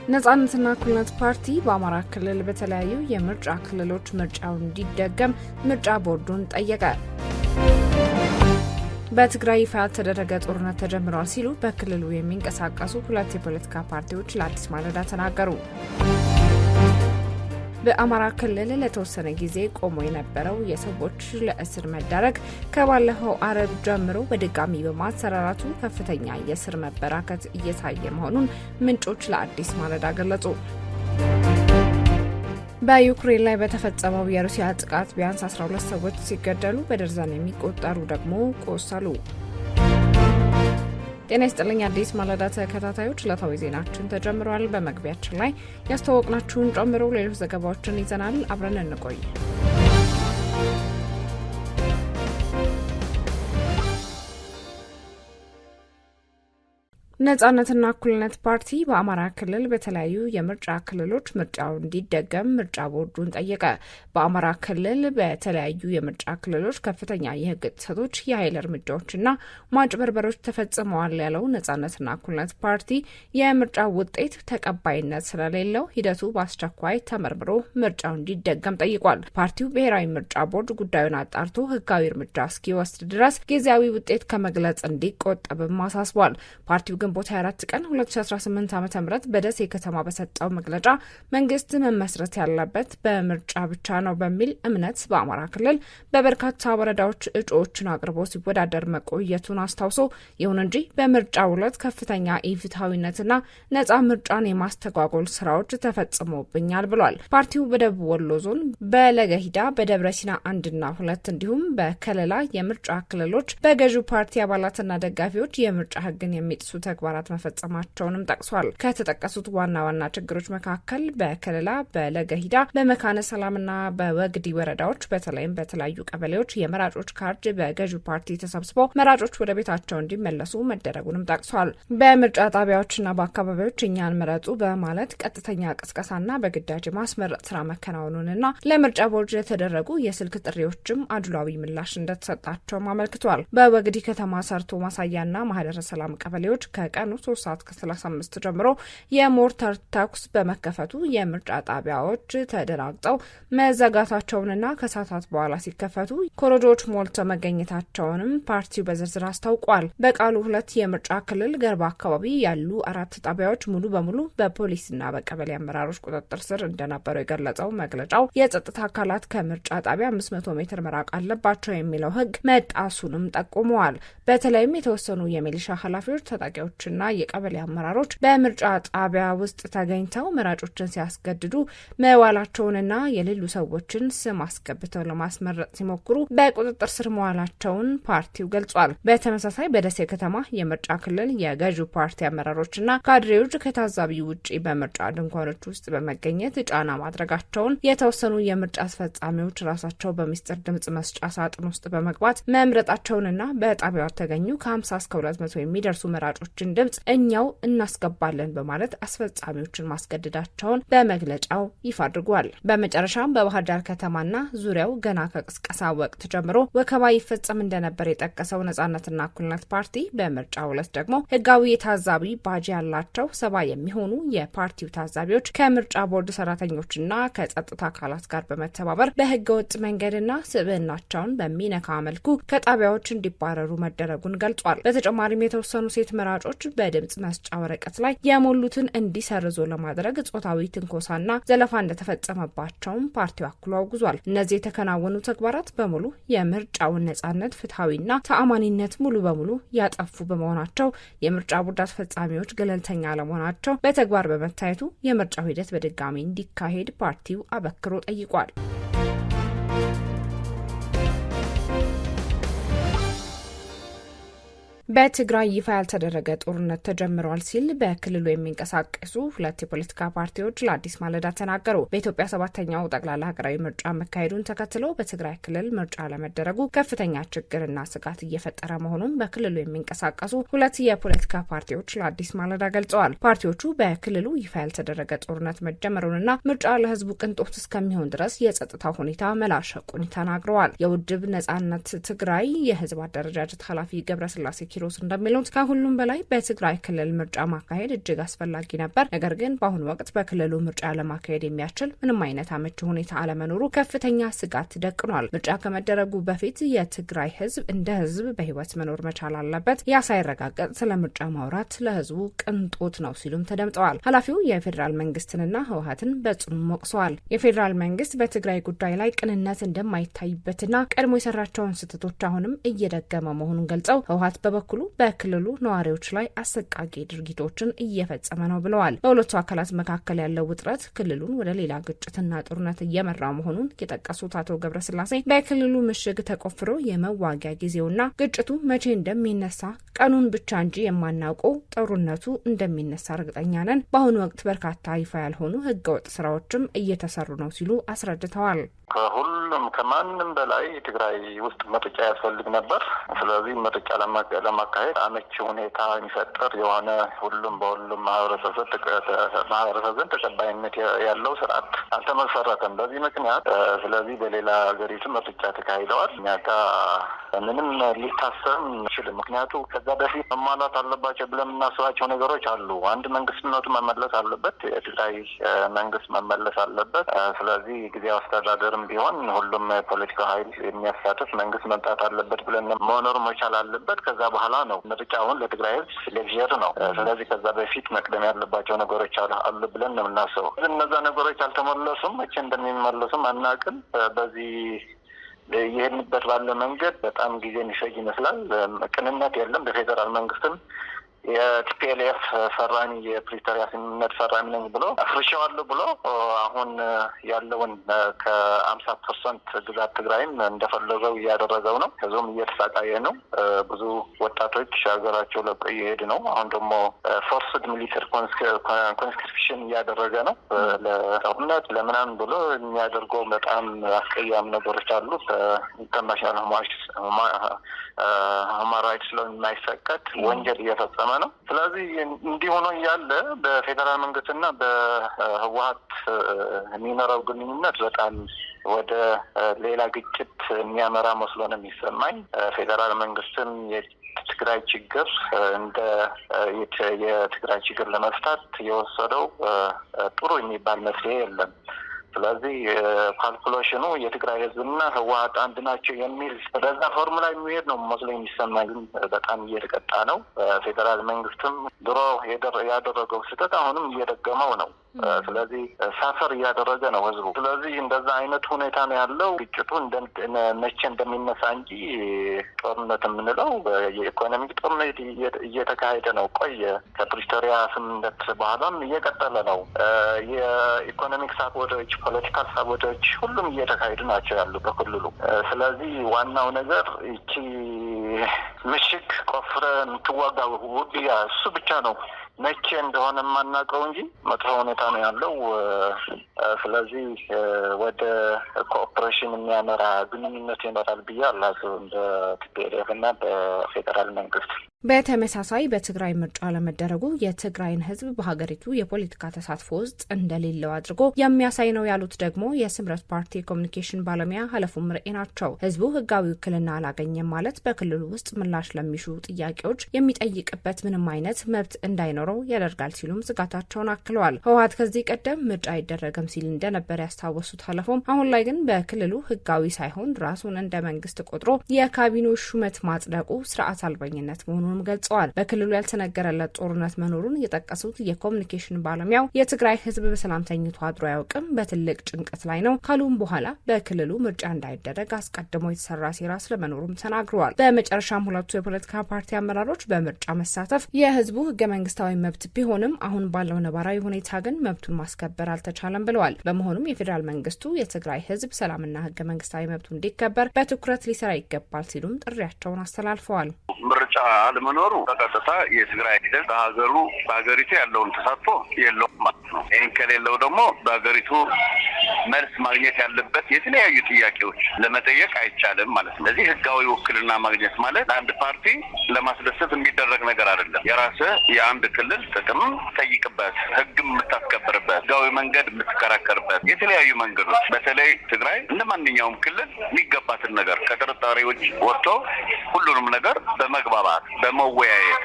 ነጻነትና እኩልነት ፓርቲ በአማራ ክልል በተለያዩ የምርጫ ክልሎች ምርጫው እንዲደገም ምርጫ ቦርዱን ጠየቀ። በትግራይ ይፋ ያልተደረገ ጦርነት ተጀምሯል ሲሉ በክልሉ የሚንቀሳቀሱ ሁለት የፖለቲካ ፓርቲዎች ለአዲስ ማለዳ ተናገሩ። በአማራ ክልል ለተወሰነ ጊዜ ቆሞ የነበረው የሰዎች ለእስር መዳረግ ከባለፈው አርብ ጀምሮ በድጋሚ በማንሰራራቱ ከፍተኛ የእስር መበራከት እየታየ መሆኑን ምንጮች ለአዲስ ማለዳ ገለጹ። በዩክሬን ላይ በተፈጸመው የሩሲያ ጥቃት ቢያንስ 12 ሰዎች ሲገደሉ በደርዘን የሚቆጠሩ ደግሞ ቆሰሉ። ጤና ይስጥልኝ አዲስ ማለዳ ተከታታዮች፣ ዕለታዊ ዜናችን ተጀምሯል። በመግቢያችን ላይ ያስተዋወቅናችሁን ጨምሮ ሌሎች ዘገባዎችን ይዘናል። አብረን እንቆይ። ነጻነትና እኩልነት ፓርቲ በአማራ ክልል በተለያዩ የምርጫ ክልሎች ምርጫው እንዲደገም ምርጫ ቦርዱን ጠየቀ። በአማራ ክልል በተለያዩ የምርጫ ክልሎች ከፍተኛ የሕግ ጥሰቶች፣ የኃይል እርምጃዎችና ማጭበርበሮች ተፈጽመዋል ያለው ነጻነትና እኩልነት ፓርቲ የምርጫው ውጤት ተቀባይነት ስለሌለው ሂደቱ በአስቸኳይ ተመርምሮ ምርጫው እንዲደገም ጠይቋል። ፓርቲው ብሔራዊ ምርጫ ቦርድ ጉዳዩን አጣርቶ ሕጋዊ እርምጃ እስኪወስድ ድረስ ጊዜያዊ ውጤት ከመግለጽ እንዲቆጠብም አሳስቧል። ፓርቲው ግንቦት 24 ቀን 2018 ዓ.ም በደሴ ከተማ በሰጠው መግለጫ መንግስት መመስረት ያለበት በምርጫ ብቻ ነው በሚል እምነት በአማራ ክልል በበርካታ ወረዳዎች እጩዎችን አቅርቦ ሲወዳደር መቆየቱን አስታውሶ ይሁን እንጂ በምርጫው ዕለት ከፍተኛ ኢፍትሐዊነትና ነጻ ምርጫን የማስተጓጎል ስራዎች ተፈጽሞብኛል ብሏል። ፓርቲው በደቡብ ወሎ ዞን በለገሂዳ፣ በደብረ ሲና 1ና 2 እንዲሁም በከለላ የምርጫ ክልሎች በገዢው ፓርቲ አባላትና ደጋፊዎች የምርጫ ህግን የሚጥሱ ተግባራት መፈጸማቸውንም ጠቅሷል። ከተጠቀሱት ዋና ዋና ችግሮች መካከል በከለላ፣ በለገሂዳ፣ በመካነ ሰላምና በወግዲ ወረዳዎች በተለይም በተለያዩ ቀበሌዎች የመራጮች ካርድ በገዢው ፓርቲ ተሰብስቦ መራጮች ወደ ቤታቸው እንዲመለሱ መደረጉንም ጠቅሷል። በምርጫ ጣቢያዎችና በአካባቢዎች እኛን ምረጡ በማለት ቀጥተኛ ቅስቀሳና በግዳጅ ማስመረጥ ስራ መከናወኑንና ለምርጫ ቦርድ የተደረጉ የስልክ ጥሪዎችም አድሏዊ ምላሽ እንደተሰጣቸውም አመልክቷል። በወግዲ ከተማ ሰርቶ ማሳያና ማህደረ ሰላም ቀበሌዎች ከቀኑ 3 ሰዓት ከ35 ጀምሮ የሞርተር ተኩስ በመከፈቱ የምርጫ ጣቢያዎች ተደናግጠው መዘጋታቸውንና ከሰዓታት በኋላ ሲከፈቱ ኮረጆዎች ሞልተው መገኘታቸውንም ፓርቲው በዝርዝር አስታውቋል። በቃሉ 2 የምርጫ ክልል ገርባ አካባቢ ያሉ 4 ጣቢያዎች ሙሉ በሙሉ በፖሊስና በቀበሌ አመራሮች ቁጥጥር ስር እንደነበሩ የገለጸው መግለጫው የጸጥታ አካላት ከምርጫ ጣቢያ 500 ሜትር መራቅ አለባቸው የሚለው ሕግ መጣሱንም ጠቁመዋል። በተለይም የተወሰኑ የሚሊሻ ኃላፊዎች፣ ታጣቂዎችና የቀበሌ አመራሮች በምርጫ ጣቢያ ውስጥ ተገኝተው መራጮችን ሲያስገድዱ መዋላቸውንና የሌሉ ሰዎችን ስም አስገብተው ለማስመረጥ ሲሞክሩ በቁጥጥር ስር መዋላቸውን ፓርቲው ገልጿል። በተመሳሳይ በደሴ ከተማ የምርጫ ክልል የገዢው ፓርቲ አመራሮችና ካድሬዎች ከታዛቢ ውጪ በምርጫ ድንኳኖች ውስጥ በመገኘት ጫና ማድረጋቸውን፣ የተወሰኑ የምርጫ አስፈጻሚዎች ራሳቸው በሚስጥር ድምጽ መስጫ ሳጥን ውስጥ በመግባት መምረጣቸውንና በጣቢያው ተገኙ ከ50 እስከ 200 የሚደርሱ መራጮችን ድምጽ እኛው እናስገባለን በማለት አስፈጻሚዎችን ማስገደዳቸውን በመግለጫው ይፋ አድርጓል። በመጨረሻም በባህር ዳር ከተማና ዙሪያው ገና ከቅስቀሳ ወቅት ጀምሮ ወከባ ይፈጸም እንደነበር የጠቀሰው ነጻነትና እኩልነት ፓርቲ በምርጫው ዕለት ደግሞ ህጋዊ የታዛቢ ባጅ ያላቸው 70 የሚሆኑ የፓርቲው ታዛቢዎች ከምርጫ ቦርድ ሰራተኞችና ከጸጥታ አካላት ጋር በመተባበር በህገወጥ መንገድና ስብዕናቸውን በሚነካ መልኩ ከጣቢያዎች እንዲባረሩ መደረጉን ገልጿል። በተጨማሪም የተወሰኑ ሴት መራጮች በድምጽ መስጫ ወረቀት ላይ የሞሉትን እንዲሰርዙ ለማድረግ ጾታዊ ትንኮሳና ዘለፋ እንደተፈጸመባቸውም ፓርቲው አክሎ አውግዟል። እነዚህ የተከናወኑ ተግባራት በሙሉ የምርጫውን ነጻነት፣ ፍትሐዊና ተአማኒነት ሙሉ በሙሉ ያጠፉ በመሆናቸው የምርጫ ቦርድ አስፈጻሚዎች ገለልተኛ አለመሆናቸው በተግባር በመታየቱ የምርጫው ሂደት በድጋሚ እንዲካሄድ ፓርቲው አበክሮ ጠይቋል። በትግራይ ይፋ ያልተደረገ ጦርነት ተጀምሯል ሲል በክልሉ የሚንቀሳቀሱ ሁለት የፖለቲካ ፓርቲዎች ለአዲስ ማለዳ ተናገሩ። በኢትዮጵያ 7ኛው ጠቅላላ ሀገራዊ ምርጫ መካሄዱን ተከትሎ በትግራይ ክልል ምርጫ ለመደረጉ ከፍተኛ ችግርና ስጋት እየፈጠረ መሆኑን በክልሉ የሚንቀሳቀሱ ሁለት የፖለቲካ ፓርቲዎች ለአዲስ ማለዳ ገልጸዋል። ፓርቲዎቹ በክልሉ ይፋ ያልተደረገ ጦርነት መጀመሩንና ምርጫ ለሕዝቡ ቅንጦት እስከሚሆን ድረስ የጸጥታ ሁኔታ መላሸቁን ተናግረዋል። የውድብ ነጻነት ትግራይ የህዝብ አደረጃጀት ኃላፊ ገብረስላሴ ኪሮስ ቴዎድሮስ እንደሚሉት ከሁሉም በላይ በትግራይ ክልል ምርጫ ማካሄድ እጅግ አስፈላጊ ነበር። ነገር ግን በአሁኑ ወቅት በክልሉ ምርጫ ለማካሄድ የሚያስችል ምንም አይነት አመቺ ሁኔታ አለመኖሩ ከፍተኛ ስጋት ደቅኗል። ምርጫ ከመደረጉ በፊት የትግራይ ህዝብ እንደ ህዝብ በህይወት መኖር መቻል አለበት። ያ ሳይረጋገጥ ስለ ምርጫ ማውራት ለህዝቡ ቅንጦት ነው ሲሉም ተደምጠዋል። ኃላፊው የፌዴራል መንግስትንና ህወሓትን በጽኑ ወቅሰዋል። የፌዴራል መንግስት በትግራይ ጉዳይ ላይ ቅንነት እንደማይታይበትና ቀድሞ የሰራቸውን ስህተቶች አሁንም እየደገመ መሆኑን ገልጸው ህወሓት በበኩሉ በክልሉ ነዋሪዎች ላይ አሰቃቂ ድርጊቶችን እየፈጸመ ነው ብለዋል። በሁለቱ አካላት መካከል ያለው ውጥረት ክልሉን ወደ ሌላ ግጭትና ጦርነት እየመራ መሆኑን የጠቀሱት አቶ ገብረስላሴ በክልሉ ምሽግ ተቆፍሮ የመዋጊያ ጊዜውና ግጭቱ መቼ እንደሚነሳ ቀኑን ብቻ እንጂ የማናውቀው ጦርነቱ እንደሚነሳ እርግጠኛ ነን። በአሁኑ ወቅት በርካታ ይፋ ያልሆኑ ህገወጥ ስራዎችም እየተሰሩ ነው ሲሉ አስረድተዋል። ከሁሉም ከማንም በላይ ትግራይ ውስጥ ምርጫ ያስፈልግ ነበር። ስለዚህ ምርጫ ለማካሄድ አመቺ ሁኔታ የሚፈጥር የሆነ ሁሉም በሁሉም ማህበረሰብ ዘንድ ተቀባይነት ያለው ስርዓት አልተመሰረተም። በዚህ ምክንያት ስለዚህ በሌላ ሀገሪቱ ምርጫ ተካሂደዋል። እኛ ጋር ምንም ሊታሰብ ይችላል። ምክንያቱ ከዛ በፊት መሟላት አለባቸው ብለን የምናስባቸው ነገሮች አሉ። አንድ መንግስትነቱ መመለስ አለበት። የትግራይ መንግስት መመለስ አለበት። ስለዚህ ጊዜያዊ አስተዳደር ቢሆን ሁሉም ፖለቲካ ኃይል የሚያሳትፍ መንግስት መምጣት አለበት ብለን መኖር መቻል አለበት። ከዛ በኋላ ነው ምርጫውን ለትግራይ ህዝብ ሌክዠር ነው። ስለዚህ ከዛ በፊት መቅደም ያለባቸው ነገሮች አሉ ብለን ነው የምናስበው። እነዛ ነገሮች አልተመለሱም። መቼ እንደሚመለሱም አናውቅም። በዚህ ይሄንበት ባለ መንገድ በጣም ጊዜ የሚፈጅ ይመስላል። ቅንነት የለም። በፌዴራል መንግስትም የቲፒኤልኤፍ ፈራሚ የፕሪቶሪያ ስምምነት ፈራሚ ነኝ ብሎ አፍርሻዋለሁ ብሎ አሁን ያለውን ከ50% ግዛት ትግራይም እንደፈለገው እያደረገው ነው። ህዝቡም እየተሳቃየ ነው። ብዙ ወጣቶች ሀገራቸው ለቀው እየሄዱ ነው። አሁን ደግሞ ፎርስድ ሚሊተሪ ኮንስክሪፕሽን እያደረገ ነው። ለጦርነት ለምናምን ብሎ የሚያደርገው በጣም አስቀያሚ ነገሮች አሉ። ኢንተርናሽናል ሁማን ራይትስ ሎው የማይፈቀድ ወንጀል እየፈጸመ ነው። ስለዚህ እንዲህ ሆኖ እያለ በፌዴራል መንግስትና በህወሓት የሚኖረው ግንኙነት በጣም ወደ ሌላ ግጭት የሚያመራ መስሎ ነው የሚሰማኝ። ፌዴራል መንግስትም የትግራይ ችግር እንደ የትግራይ ችግር ለመፍታት የወሰደው ጥሩ የሚባል መፍትሄ የለም። ስለዚህ ካልኩሌሽኑ የትግራይ ህዝብና ህወሓት አንድ ናቸው የሚል በዛ ፎርሙላ የሚሄድ ነው መስሎ የሚሰማኝ። በጣም እየተቀጣ ነው። ፌዴራል መንግስትም ድሮ ያደረገው ስህተት አሁንም እየደገመው ነው። ስለዚህ ሳፈር እያደረገ ነው ህዝቡ። ስለዚህ እንደዛ አይነት ሁኔታ ነው ያለው። ግጭቱ መቼ እንደሚነሳ እንጂ ጦርነት የምንለው የኢኮኖሚክ ጦርነት እየተካሄደ ነው። ቆየ ከፕሪቶሪያ ስምምነት በኋላም እየቀጠለ ነው። የኢኮኖሚክ ሳቦታዎች፣ ፖለቲካል ሳቦታዎች ሁሉም እየተካሄዱ ናቸው ያሉ በክልሉ። ስለዚህ ዋናው ነገር ይቺ ምሽግ ቆፍረ የምትዋጋው ውጊያ እሱ ብቻ ነው። መቼ እንደሆነ የማናውቀው እንጂ መጥፎ ሁኔታ ነው ያለው። ስለዚህ ወደ ኮኦፕሬሽን የሚያመራ ግንኙነት ይኖራል ብዬ አላስብም በቲፒኤልኤፍ እና በፌዴራል መንግስት። በተመሳሳይ በትግራይ ምርጫ ለመደረጉ የትግራይን ህዝብ በሀገሪቱ የፖለቲካ ተሳትፎ ውስጥ እንደሌለው አድርጎ የሚያሳይ ነው ያሉት ደግሞ የስምረት ፓርቲ የኮሚኒኬሽን ባለሙያ ሀለፉም ርኤ ናቸው። ህዝቡ ህጋዊ ውክልና አላገኘም ማለት በክልሉ ውስጥ ምላሽ ለሚሹ ጥያቄዎች የሚጠይቅበት ምንም አይነት መብት እንዳይኖረው ያደርጋል ሲሉም ስጋታቸውን አክለዋል። ህወሓት ከዚህ ቀደም ምርጫ አይደረግም ሲል እንደነበር ያስታወሱት ሀለፉም አሁን ላይ ግን በክልሉ ህጋዊ ሳይሆን ራሱን እንደ መንግስት ቆጥሮ የካቢኔዎች ሹመት ማጽደቁ ስርዓት አልበኝነት መሆኑን ገልጸዋል። በክልሉ ያልተነገረለት ጦርነት መኖሩን የጠቀሱት የኮሚኒኬሽን ባለሙያው የትግራይ ህዝብ በሰላም ተኝቶ አድሮ አያውቅም፣ በትልቅ ጭንቀት ላይ ነው ካሉም በኋላ በክልሉ ምርጫ እንዳይደረግ አስቀድሞ የተሰራ ሴራ ስለመኖሩም ተናግረዋል። በመጨረሻም ሁለቱ የፖለቲካ ፓርቲ አመራሮች በምርጫ መሳተፍ የህዝቡ ህገ መንግስታዊ መብት ቢሆንም አሁን ባለው ነባራዊ ሁኔታ ግን መብቱን ማስከበር አልተቻለም ብለዋል። በመሆኑም የፌዴራል መንግስቱ የትግራይ ህዝብ ሰላምና ህገ መንግስታዊ መብቱ እንዲከበር በትኩረት ሊሰራ ይገባል ሲሉም ጥሪያቸውን አስተላልፈዋል። ምርጫ አለመኖሩ በቀጥታ የትግራይ ህዝብ በሀገሪቱ ያለውን ተሳትፎ የለውም ማለት ነው። ይህን ከሌለው ደግሞ በሀገሪቱ መልስ ማግኘት ያለበት የተለያዩ ጥያቄዎች ለመጠየቅ አይቻልም ማለት ነው። ስለዚህ ህጋዊ ውክልና ማግኘት ማለት አንድ ፓርቲ ለማስደሰት የሚደረግ ነገር አይደለም። የራስህ የአንድ ክልል ጥቅም ጠይቅበት፣ ህግም የምታስከብርበት፣ ህጋዊ መንገድ የምትከራከርበት የተለያዩ መንገዶች፣ በተለይ ትግራይ እንደ ማንኛውም ክልል የሚገባትን ነገር ከጥርጣሬዎች ወጥቶ ሁሉንም ነገር በመግባባት በመወያየት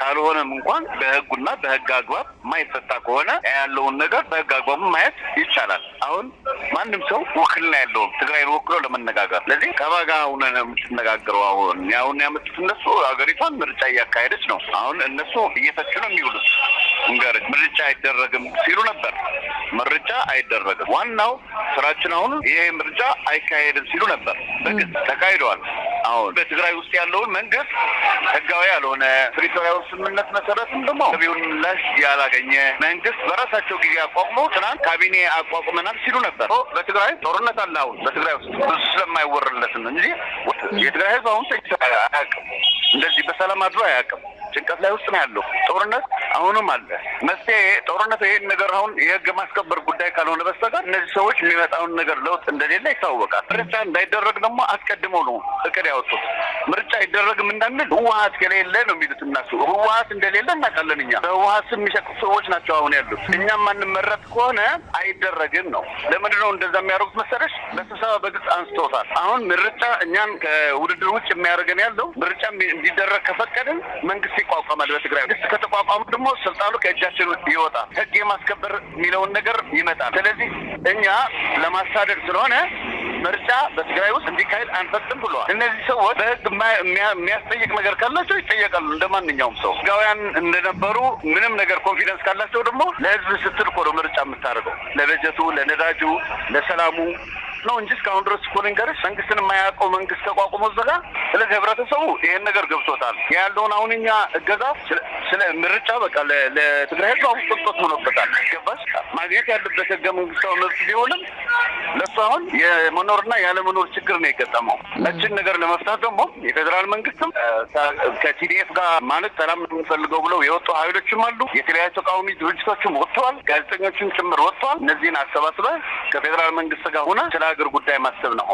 ካልሆነም እንኳን በህጉና በህግ አግባብ ማይፈታ ከሆነ ያለውን ነገር በህግ አግባብ ማየት ይቻላል። አሁን ማንም ሰው ውክልና ያለው ትግራይን ወክሎ ለመነጋገር ለዚህ ከባጋ ሆነን የምትነጋገረው አሁን ያመጡት እነሱ ሀገሪቷን ምርጫ እያካሄደች ነው። አሁን እነሱ እየተቹ ነው የሚውሉት። እንግዲህ ምርጫ አይደረግም ሲሉ ነበር። ምርጫ አይደረግም፣ ዋናው ስራችን አሁን ይሄ ምርጫ አይካሄድም ሲሉ ነበር። በግልጽ ተካሂደዋል። አሁን በትግራይ ውስጥ ያለውን መንግስት ህጋዊ ያልሆነ ፕሪቶሪያ ስምምነት መሰረትም ደግሞ ገቢውን ምላሽ ያላገኘ መንግስት በራሳቸው ጊዜ አቋቁመው ትናንት ካቢኔ አቋቁመናል ሲሉ ነበር። በትግራይ ጦርነት አለ። አሁን በትግራይ ውስጥ ብዙ ስለማይወረለት ነው እንጂ የትግራይ ህዝብ አሁን አያውቅም። እንደዚህ በሰላም አድሮ አያውቅም። ጭንቀት ላይ ውስጥ ነው ያለው። ጦርነት አሁንም አለ። መፍትሄ ጦርነት ይሄን ነገር አሁን የህግ ማስከበር ጉዳይ ካልሆነ በስተቀር እነዚህ ሰዎች የሚመጣውን ነገር ለውጥ እንደሌለ ይታወቃል። ምርጫ እንዳይደረግ ደግሞ አስቀድመው ነው እቅድ ያወጡት። ምርጫ አይደረግም እንዳንል ህወሓት ከሌለ ነው የሚሉት እነሱ። ህወሓት እንደሌለ እናውቃለን እኛ። በህወሓት ስም የሚሸጡ ሰዎች ናቸው አሁን ያሉት። እኛም ማንመረጥ ከሆነ አይደረግም ነው። ለምንድን ነው እንደዛ የሚያደርጉት መሰለሽ? በስብሰባ በግልጽ አንስተውታል። አሁን ምርጫ እኛን ከውድድር ውጭ የሚያደርገን ያለው ምርጫ እንዲደረግ ከፈቀድን መንግስት ይቋቋማል። በትግራይ መንግስት ከተቋቋሙ ደግሞ ስልጣኑ ከእጃችን ይወጣል። ህግ የማስከበር የሚለውን ነገር ይመጣል። ስለዚህ እኛ ለማሳደድ ስለሆነ ምርጫ በትግራይ ውስጥ እንዲካሄድ አንፈቅድም ብለዋል። እነዚህ ሰዎች በህግ የሚያስጠይቅ ነገር ካላቸው ይጠየቃሉ እንደማንኛውም ሰው። ህጋውያን እንደነበሩ ምንም ነገር ኮንፊደንስ ካላቸው ደግሞ ለህዝብ ስትል እኮ ነው ምርጫ የምታደርገው። ለበጀቱ፣ ለነዳጁ፣ ለሰላሙ ነው እንጂ እስካሁን ድረስ እኮ ልንገርሽ መንግስትን የማያውቀው መንግስት ተቋቁሞ ዘጋ። ስለዚህ ህብረተሰቡ ይሄን ነገር ገብቶታል። ያለውን አሁን እኛ እገዛ ስለ ምርጫ በቃ ለትግራይ ህዝብ አሁን ጥንጦት ሆኖበታል። ገባሽ? ማግኘት ያለበት ህገ መንግስታዊ መብት ቢሆንም ለሱ አሁን የመኖርና ያለመኖር ችግር ነው የገጠመው። እችን ነገር ለመፍታት ደግሞ የፌዴራል መንግስትም ከቲዲኤፍ ጋር ማለት ሰላም ነው የምንፈልገው ብለው የወጡ ኃይሎችም አሉ። የተለያዩ ተቃዋሚ ድርጅቶችም ወጥተዋል፣ ጋዜጠኞችም ጭምር ወጥተዋል። እነዚህን አሰባስበን ከፌዴራል መንግስት ጋር ሆነ ስለ ሀገር ጉዳይ ማሰብ ነው።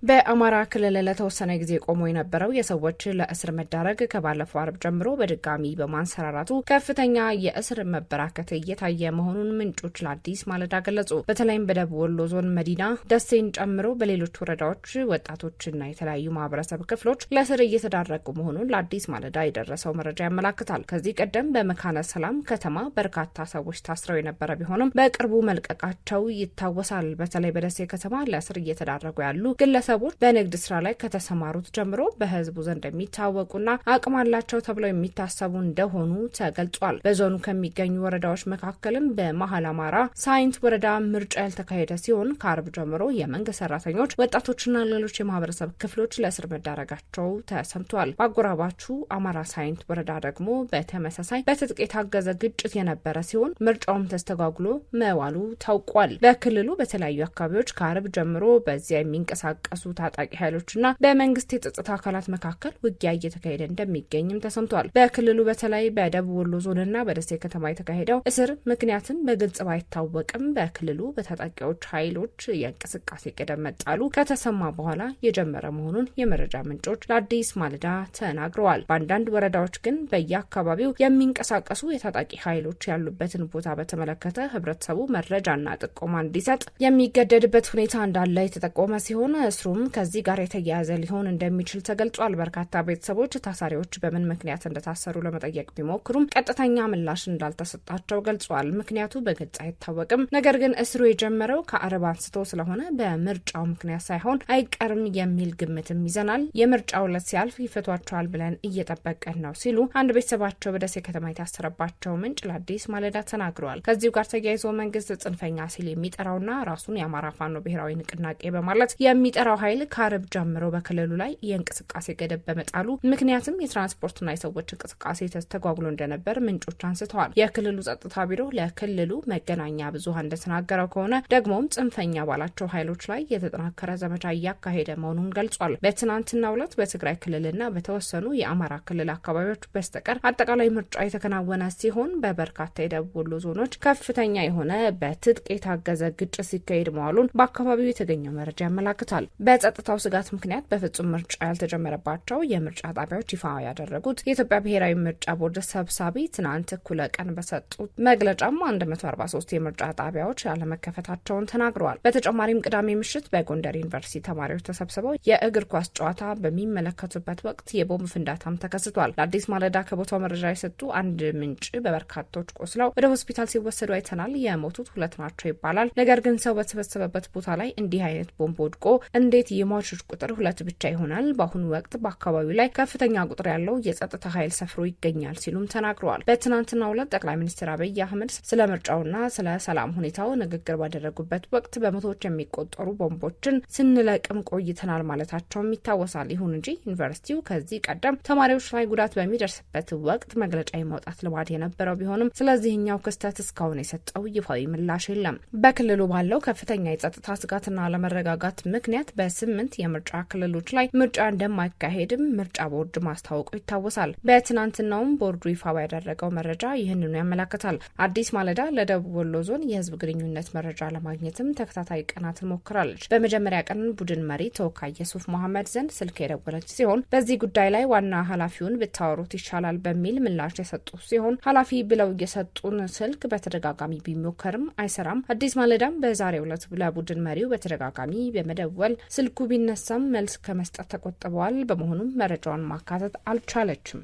በአማራ ክልል ለተወሰነ ጊዜ ቆሞ የነበረው የሰዎች ለእስር መዳረግ ከባለፈው አርብ ጀምሮ በድጋሚ በማንሰራራቱ ከፍተኛ የእስር መበራከት እየታየ መሆኑን ምንጮች ለአዲስ ማለዳ ገለጹ። በተለይም በደቡብ ወሎ ዞን መዲና ደሴን ጨምሮ በሌሎች ወረዳዎች ወጣቶችና የተለያዩ ማህበረሰብ ክፍሎች ለእስር እየተዳረጉ መሆኑን ለአዲስ ማለዳ የደረሰው መረጃ ያመላክታል። ከዚህ ቀደም በመካነ ሰላም ከተማ በርካታ ሰዎች ታስረው የነበረ ቢሆንም በቅርቡ መልቀቃቸው ይታወሳል። በተለይ በደሴ ከተማ ለእስር እየተዳረጉ ያሉ ግለሰቦች በንግድ ስራ ላይ ከተሰማሩት ጀምሮ በህዝቡ ዘንድ የሚታወቁና አቅም አላቸው ተብለው የሚታሰቡ እንደሆኑ ተገልጿል። በዞኑ ከሚገኙ ወረዳዎች መካከልም በመሀል አማራ ሳይንት ወረዳ ምርጫ ያልተካሄደ ሲሆን ከአርብ ጀምሮ የመንግስት ሰራተኞች፣ ወጣቶችና ሌሎች የማህበረሰብ ክፍሎች ለእስር መዳረጋቸው ተሰምቷል። በአጎራባቹ አማራ ሳይንት ወረዳ ደግሞ በተመሳሳይ በትጥቅ የታገዘ ግጭት የነበረ ሲሆን ምርጫውም ተስተጓጉሎ መዋሉ ታውቋል። በክልሉ በተለያዩ አካባቢዎች ከአርብ ጀምሮ በዚያ የሚንቀሳቀሱ ታጣቂ ኃይሎችና በመንግስት የጸጥታ አካላት መካከል ውጊያ እየተካሄደ እንደሚገኝም ተሰምቷል። በክልሉ በተለይ በደቡብ ወሎ ዞንና በደሴ ከተማ የተካሄደው እስር ምክንያትም በግልጽ ባይታወቅም በክልሉ በታጣቂዎች ኃይሎች የእንቅስቃሴ ገደብ መጣሉ ከተሰማ በኋላ የጀመረ መሆኑን የመረጃ ምንጮች ለአዲስ ማለዳ ተናግረዋል። በአንዳንድ ወረዳዎች ግን በየአካባቢው የሚንቀሳቀሱ የታጣቂ ኃይሎች ያሉበትን ቦታ በተመለከተ ህብረተሰቡ መረጃና ጥቆማ እንዲሰጥ የሚገደድበት ሁኔታ እንዳለ የተጠቆመ ሲሆን እስሩም ከዚህ ጋር የተያያዘ ሊሆን እንደሚችል ተገልጿል። በርካታ ቤተሰቦች ታሳሪዎች በምን ምክንያት እንደታሰሩ ለመጠየቅ ቢሞክሩም ቀጥተኛ ምላሽ እንዳልተሰጣቸው ገልጿል። ምክንያቱ በግልጽ አይታወቅም። ነገር ግን እስሩ የጀመረው ከአርብ አንስቶ ስለሆነ በምርጫው ምክንያት ሳይሆን አይቀርም የሚል ግምትም ይዘናል። የምርጫው ዕለት ሲያልፍ ይፈቷቸዋል ብለን እየጠበቀን ነው ሲሉ አንድ ቤተሰባቸው በደሴ ከተማ የታሰረባቸው ምንጭ ለአዲስ ማለዳ ተናግረዋል። ከዚሁ ጋር ተያይዞ መንግስት ጽንፈኛ ሲል የሚጠራውና ራሱን የአማራ ፋኖ ብሔራዊ ንቅናቄ በማለት የሚጠራው ኃይል ከአርብ ጀምሮ በክልሉ ላይ የእንቅስቃሴ ገደብ በመጣሉ ምክንያትም የትራንስፖርትና የሰዎች እንቅስቃሴ ተስተጓጉሎ እንደነበር ምንጮች አንስተዋል። የክልሉ ጸጥታ ቢሮ ለክልሉ መገናኛ ብዙሃን እንደተናገረው ከሆነ ደግሞም ጽንፈኛ ባላቸው ኃይሎች ላይ የተጠናከረ ዘመቻ እያካሄደ መሆኑን ገልጿል። በትናንትናው ዕለት በትግራይ ክልልና በተወሰኑ የአማራ ክልል አካባቢዎች በስተቀር አጠቃላይ ምርጫ የተከናወነ ሲሆን በበርካታ የደቡብ ወሎ ዞኖች ከፍተኛ የሆነ በትጥቅ የታገዘ ግጭት ሲካሄድ መዋሉን በአካባቢው የተገኘው መረጃ ያመላክታል። በጸጥታው ስጋት ምክንያት በፍጹም ምርጫ ያልተጀመረባቸው የምርጫ ጣቢያዎች ይፋ ያደረጉት የኢትዮጵያ ብሔራዊ ምርጫ ቦርድ ሰብሳቢ ትናንት እኩለ ቀን በሰጡት መግለጫም 143 የምርጫ ጣቢያዎች ያለመከፈታቸውን ተናግረዋል። በተጨማሪም ቅዳሜ ምሽት በጎንደር ዩኒቨርሲቲ ተማሪዎች ተሰብስበው የእግር ኳስ ጨዋታ በሚመለከቱበት ወቅት የቦምብ ፍንዳታም ተከስቷል። ለአዲስ ማለዳ ከቦታው መረጃ የሰጡ አንድ ምንጭ በበርካቶች ቆስለው ወደ ሆስፒታል ሲወሰዱ አይተናል። የሞቱት 2 ናቸው ይባላል። ነገር ግን ሰው በተሰበሰበበት ቦታ ላይ እንዲህ አይነት ቦምብ ወድቆ እንዴት የሟቾች ቁጥር 2 ብቻ ይሆናል? በአሁኑ ወቅት በአካባቢው ላይ ከፍተኛ ቁጥር ያለው የጸጥታ ኃይል ሰፍሮ ይገኛል ሲሉም ተናግረዋል። በትናንትናው ዕለት ጠቅላይ ሚኒስትር አብይ አህመድ ስለ ምርጫውና ስለ ሰላም ሁኔታው ንግግር ባደረጉበት ወቅት በመቶዎች የሚቆጠሩ ቦምቦችን ስንለቅም ቆይተናል ማለታቸውም ይታወሳል። ይሁን እንጂ ዩኒቨርሲቲው ከዚህ ቀደም ተማሪዎች ላይ ጉዳት በሚደርስበት ወቅት መግለጫ የማውጣት ልማድ የነበረው ቢሆንም ስለዚህኛው ክስተት እስካሁን የሰጠው ይፋዊ ምላሽ የለም። በክልሉ ባለው ከፍተኛ የጸጥታ ስጋትና አለመረጋጋት ምክንያት በ8 የምርጫ ክልሎች ላይ ምርጫ እንደማይካሄድም ምርጫ ቦርድ ማስታወቁ ይታወሳል። በትናንትናውም ቦርዱ ይፋ ያደረገው መረጃ ይህንኑ ያመለክታል። አዲስ ማለዳ ለደቡብ ወሎ ዞን የህዝብ ግንኙነት መረጃ ለማግኘትም ተከታታይ ቀናትን ሞክራለች። በመጀመሪያ ቀን ቡድን መሪ ተወካይ የሱፍ መሐመድ ዘንድ ስልክ የደወለች ሲሆን በዚህ ጉዳይ ላይ ዋና ኃላፊውን ብታወሩት ይሻላል በሚል ምላሽ የሰጡ ሲሆን ኃላፊ ብለው የሰጡን ስልክ በተደጋጋሚ ቢሞከርም አይሰራም። አዲስ ማለዳም በዛሬው ዕለት ለቡድን መሪው በተደጋጋሚ በመደወል ስልኩ ቢነሳም መልስ ከመስጠት ተቆጥበዋል። በመሆኑም መረጃውን ማካተት አልቻለችም።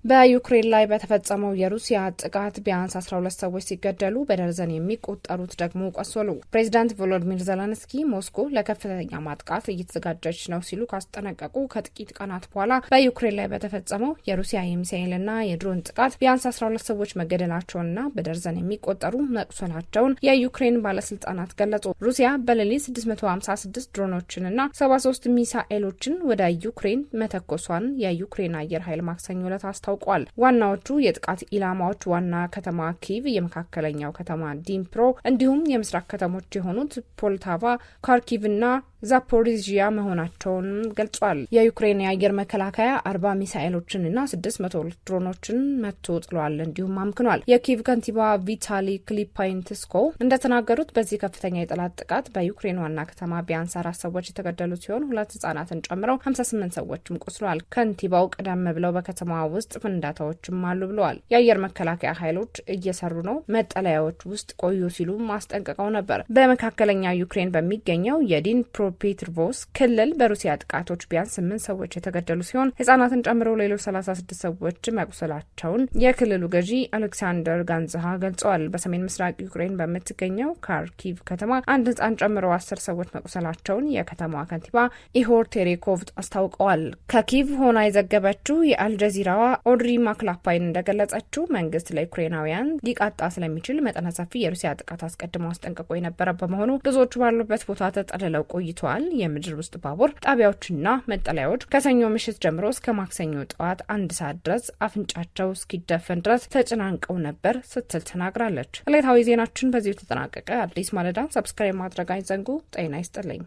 በዩክሬን ላይ በተፈጸመው የሩሲያ ጥቃት ቢያንስ 12 ሰዎች ሲገደሉ በደርዘን የሚቆጠሩት ደግሞ ቆሰሉ። ፕሬዚዳንት ቮሎዲሚር ዜሌንስኪ ሞስኮ ለከፍተኛ ማጥቃት እየተዘጋጀች ነው ሲሉ ካስጠነቀቁ ከጥቂት ቀናት በኋላ በዩክሬን ላይ በተፈጸመው የሩሲያ የሚሳኤልና የድሮን ጥቃት ቢያንስ 12 ሰዎች መገደላቸውንና በደርዘን የሚቆጠሩ መቁሰላቸውን የዩክሬን ባለስልጣናት ገለጹ። ሩሲያ በሌሊት 656 ድሮኖችንና 73 ሚሳኤሎችን ወደ ዩክሬን መተኮሷን የዩክሬን አየር ኃይል ማክሰኞ ዕለት አስታውቋል። ዋናዎቹ የጥቃት ኢላማዎች ዋና ከተማ ኪቭ፣ የመካከለኛው ከተማ ዲንፕሮ እንዲሁም የምስራቅ ከተሞች የሆኑት ፖልታቫ፣ ካርኪቭና ዛፖሪዥያ መሆናቸውን ገልጿል። የዩክሬን የአየር መከላከያ 40 ሚሳኤሎችንና 600 ድሮኖችን መቶ ጥሏል እንዲሁም አምክኗል። የኪቭ ከንቲባ ቪታሊ ክሊፓይንትስኮ እንደተናገሩት በዚህ ከፍተኛ የጠላት ጥቃት በዩክሬን ዋና ከተማ ቢያንስ 4 ሰዎች የተገደሉ ሲሆን 2 ህጻናትን ጨምረው 58 ሰዎችም ቆስለዋል። ከንቲባው ቀደም ብለው በከተማዋ ውስጥ ፍንዳታዎችም አሉ ብለዋል። የአየር መከላከያ ኃይሎች እየሰሩ ነው፣ መጠለያዎች ውስጥ ቆዩ ሲሉ ማስጠንቀቀው ነበር። በመካከለኛ ዩክሬን በሚገኘው የዲንፕሮ ፔትርቮስ ክልል በሩሲያ ጥቃቶች ቢያንስ 8 ሰዎች የተገደሉ ሲሆን ህጻናትን ጨምሮ ሌሎች 36 ሰዎች መቁሰላቸውን የክልሉ ገዢ አሌክሳንደር ጋንዝሃ ገልጸዋል። በሰሜን ምስራቅ ዩክሬን በምትገኘው ካርኪቭ ከተማ አንድ ህጻን ጨምሮ 10 ሰዎች መቁሰላቸውን የከተማዋ ከንቲባ ኢሆር ቴሬኮቭ አስታውቀዋል። ከኪቭ ሆና የዘገበችው የአልጀዚራዋ ኦድሪ ማክላፓይን እንደገለጸችው መንግስት ለዩክሬናውያን ሊቃጣ ስለሚችል መጠነ ሰፊ የሩሲያ ጥቃት አስቀድሞ አስጠንቅቆ የነበረ በመሆኑ ብዙዎቹ ባሉበት ቦታ ተጠልለው ቆይተዋል። የምድር ውስጥ ባቡር ጣቢያዎችና መጠለያዎች ከሰኞ ምሽት ጀምሮ እስከ ማክሰኞ ጠዋት 1 ሰዓት ድረስ አፍንጫቸው እስኪደፈን ድረስ ተጨናንቀው ነበር ስትል ተናግራለች። ዕለታዊ ዜናችን በዚሁ ተጠናቀቀ። አዲስ ማለዳን ሰብስክራይብ ማድረግ አይዘንጉ። ጤና ይስጥልኝ።